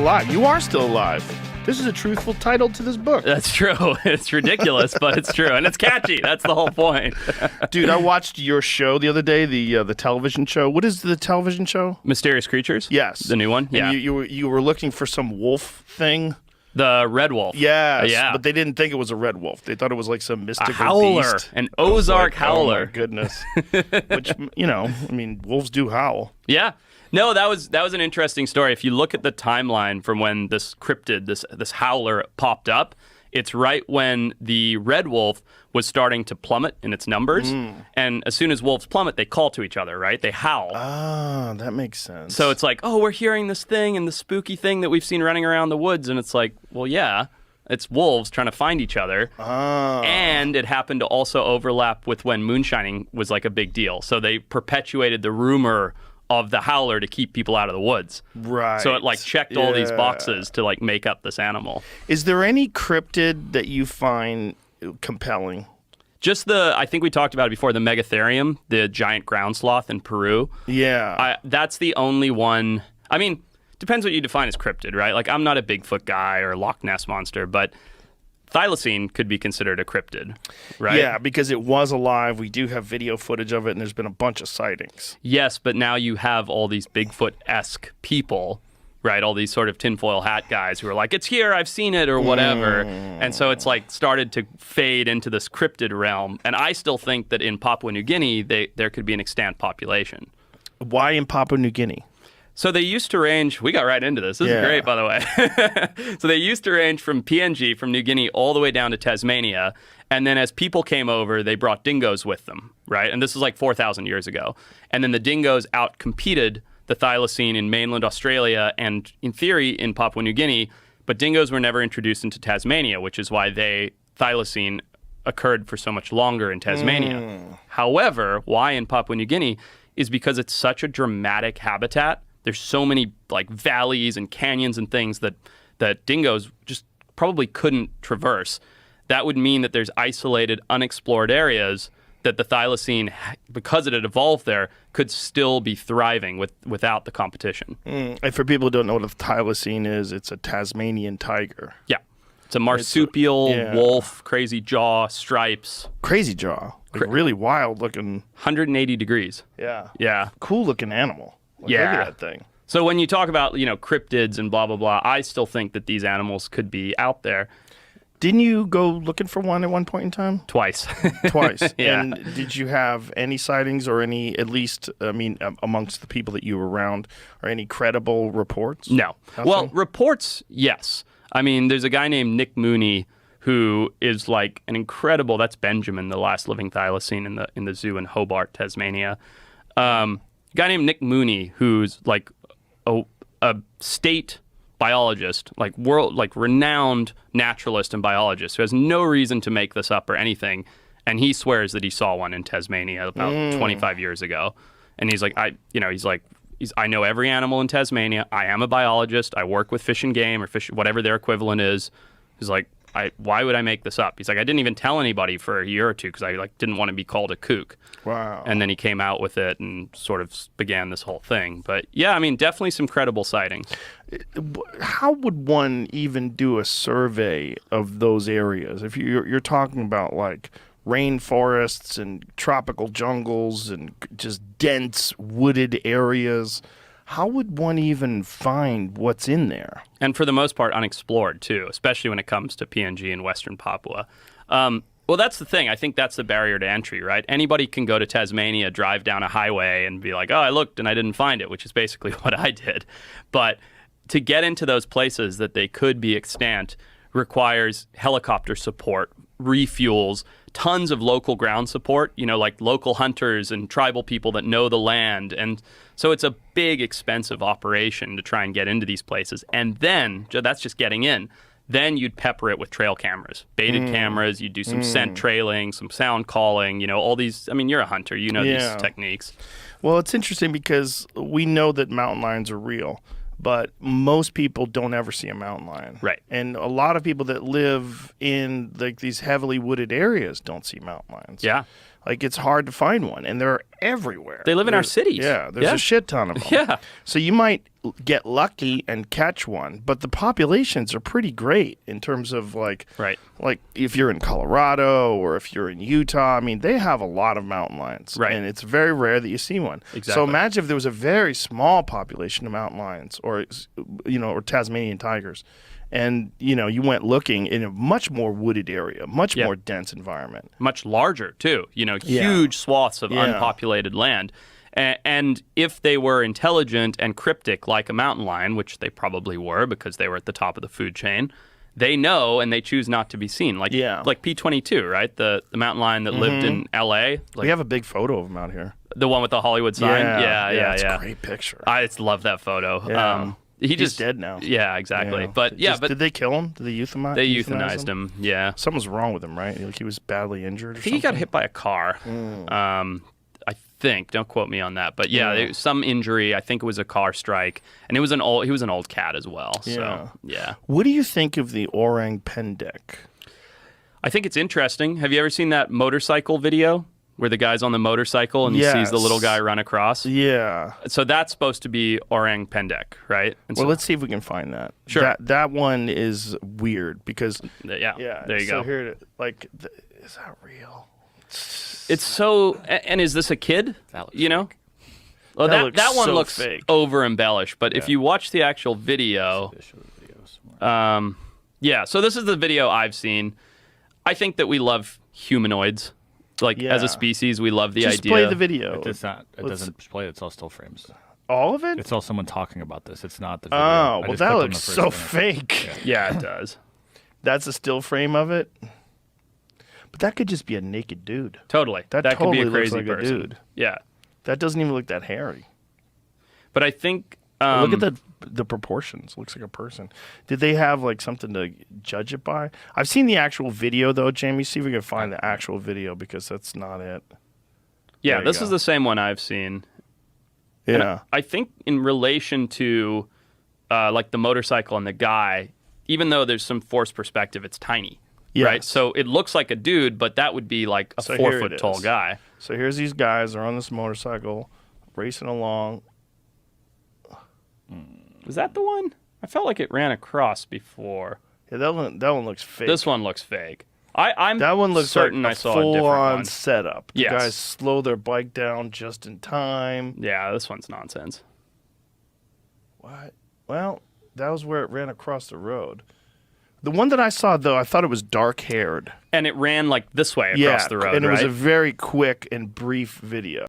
alive. You are still alive. This is a truthful title to this book. That's true. It's ridiculous, but it's true. And it's catchy. That's the whole point. Dude, I watched your show the other day, the television show. What is the television show? Mysterious Creatures? Yes. The new one? Yeah. And you were looking for some wolf thing? The red wolf. Yes, yeah. But they didn't think it was a red wolf. They thought it was like some mystical howler. beast. An Ozark howler. Oh, my goodness. Which, wolves do howl. Yeah. No, that was an interesting story. If you look at the timeline from when this cryptid, this howler popped up, it's right when the red wolf was starting to plummet in its numbers. And as soon as wolves plummet, they call to each other, right? They howl. Ah, that makes sense. So it's like, oh, we're hearing this thing and the spooky thing that we've seen running around the woods. And it's like, well, yeah, it's wolves trying to find each other. Ah. And it happened to also overlap with when moonshining was like a big deal. So they perpetuated the rumor of the howler to keep people out of the woods. Right. So it like checked all these boxes to like make up this animal. Is there any cryptid that you find compelling? Just I think we talked about it before, the Megatherium, the giant ground sloth in Peru. Yeah. That's the only one. I mean, depends what you define as cryptid, right? Like, I'm not a Bigfoot guy or Loch Ness Monster, but thylacine could be considered a cryptid, right? Yeah, because it was alive. We do have video footage of it, and there's been a bunch of sightings. Yes, but now you have all these Bigfoot-esque people, right? All these sort of tinfoil hat guys who are like, it's here, I've seen it, or whatever. And so it's like started to fade into this cryptid realm. And I still think that in Papua New Guinea, there could be an extant population. Why in Papua New Guinea? So they used to range, we got right into this. This is great, by the way. So they used to range from PNG, from New Guinea, all the way down to Tasmania. And then as people came over, they brought dingoes with them, right? And this is like 4,000 years ago. And then the dingoes outcompeted the thylacine in mainland Australia and, in theory, in Papua New Guinea. But dingoes were never introduced into Tasmania, which is why thylacine occurred for so much longer in Tasmania. However, why in Papua New Guinea is because it's such a dramatic habitat. There's so many like valleys and canyons and things that dingoes just probably couldn't traverse. That would mean that there's isolated, unexplored areas that the thylacine, because it had evolved there, could still be thriving without the competition. And for people who don't know what a thylacine is, it's a Tasmanian tiger. Yeah. It's a marsupial, wolf, crazy jaw, stripes. Crazy jaw. Like really wild looking. 180 degrees. Yeah. Yeah. Cool looking animal. Like, look at that thing. So when you talk about, cryptids and blah, blah, blah, I still think that these animals could be out there. Didn't you go looking for one at one point in time? Twice. Twice. Yeah. And did you have any sightings or any, at least, amongst the people that you were around, or any credible reports? No. Nothing? Well, reports, yes. I mean, there's a guy named Nick Mooney who is like an incredible, that's Benjamin, the last living thylacine in the zoo in Hobart, Tasmania. A guy named Nick Mooney, who's like a state biologist, like renowned naturalist and biologist, who has no reason to make this up or anything, and he swears that he saw one in Tasmania about 25 years ago. And he's like, I know every animal in Tasmania. I am a biologist. I work with Fish and Game or fish, whatever their equivalent is. He's like, why would I make this up? He's like, I didn't even tell anybody for a year or two because I didn't want to be called a kook. Wow. And then he came out with it and sort of began this whole thing. But yeah, I mean, definitely some credible sightings. How would one even do a survey of those areas? If you're talking about like rainforests and tropical jungles and just dense wooded areas, how would one even find what's in there? And for the most part, unexplored, too, especially when it comes to PNG and Western Papua. Well, that's the thing. I think that's the barrier to entry, right? Anybody can go to Tasmania, drive down a highway, and be like, oh, I looked and I didn't find it, which is basically what I did. But to get into those places that they could be extant requires helicopter support, refuels, tons of local ground support, like local hunters and tribal people that know the land. And so it's a big, expensive operation to try and get into these places. And then, that's just getting in. Then you'd pepper it with trail cameras, baited cameras. You'd do some scent trailing, some sound calling, all these. I mean, you're a hunter. You know these techniques. Well, it's interesting because we know that mountain lions are real, but most people don't ever see a mountain lion. Right. And a lot of people that live in like these heavily wooded areas don't see mountain lions. Yeah. Like, it's hard to find one, and they're everywhere. They live in our cities. Yeah, there's a shit ton of them. Yeah. So you might get lucky and catch one, but the populations are pretty great in terms of like if you're in Colorado or if you're in Utah. I mean, they have a lot of mountain lions, right? And it's very rare that you see one. Exactly. So imagine if there was a very small population of mountain lions, or or Tasmanian tigers, and you went looking in a much more wooded area, much more dense environment, much larger too. Huge swaths of unpopulated land. And if they were intelligent and cryptic like a mountain lion, which they probably were because they were at the top of the food chain, they know and they choose not to be seen. Like P-22, right? The mountain lion that lived in L.A. We have a big photo of him out here. The one with the Hollywood sign? Yeah. It's a great picture. I just love that photo. Yeah. He's dead now. Yeah, exactly. Yeah. But did they kill him? Did they euthanize? They euthanized him. Yeah. Something was wrong with him, right? Like he was badly injured. I think he got hit by a car. I think. Don't quote me on that. But there was some injury. I think it was a car strike, and he was an old cat as well. So What do you think of the orang pendek? I think it's interesting. Have you ever seen that motorcycle video where the guy's on the motorcycle and he sees the little guy run across? Yeah. So that's supposed to be orang pendek, right? And let's see if we can find that. Sure. That one is weird because there you go. Here, is that real? It's so. And is this a kid? That looks fake. Well, that one so looks fake. over embellished. But if you watch the actual video, So this is the video I've seen. I think that we love humanoids. As a species, we love the idea. Just play the video. It doesn't play. It's all still frames. All of it? It's all someone talking about this. It's not the video. Oh, well, that looks so fake. Yeah, it does. That's a still frame of it. But that could just be a naked dude. Totally. That totally could be a crazy looks like person. a dude. Yeah. That doesn't even look that hairy. But I think look at the proportions. Looks like a person. Did they have something to judge it by? I've seen the actual video though, Jamie. See if we can find the actual video because that's not it. Yeah, this is the same one I've seen. Yeah. And I think in relation to the motorcycle and the guy, even though there's some forced perspective, it's tiny. Yes. Right? So it looks like a dude, but that would be like a 4 foot tall guy. So here's these guys. They're on this motorcycle racing along. Was that the one? I felt like it ran across before. Yeah, that one looks fake. This one looks fake. I'm that one looks certain like I saw a different full-on one. setup. The Yes. guys slow their bike down just in time. Yeah, this one's nonsense. What? Well, that was where it ran across the road. The one that I saw, though, I thought it was dark-haired. And it ran this way across the road, and it was right? a very quick and brief video.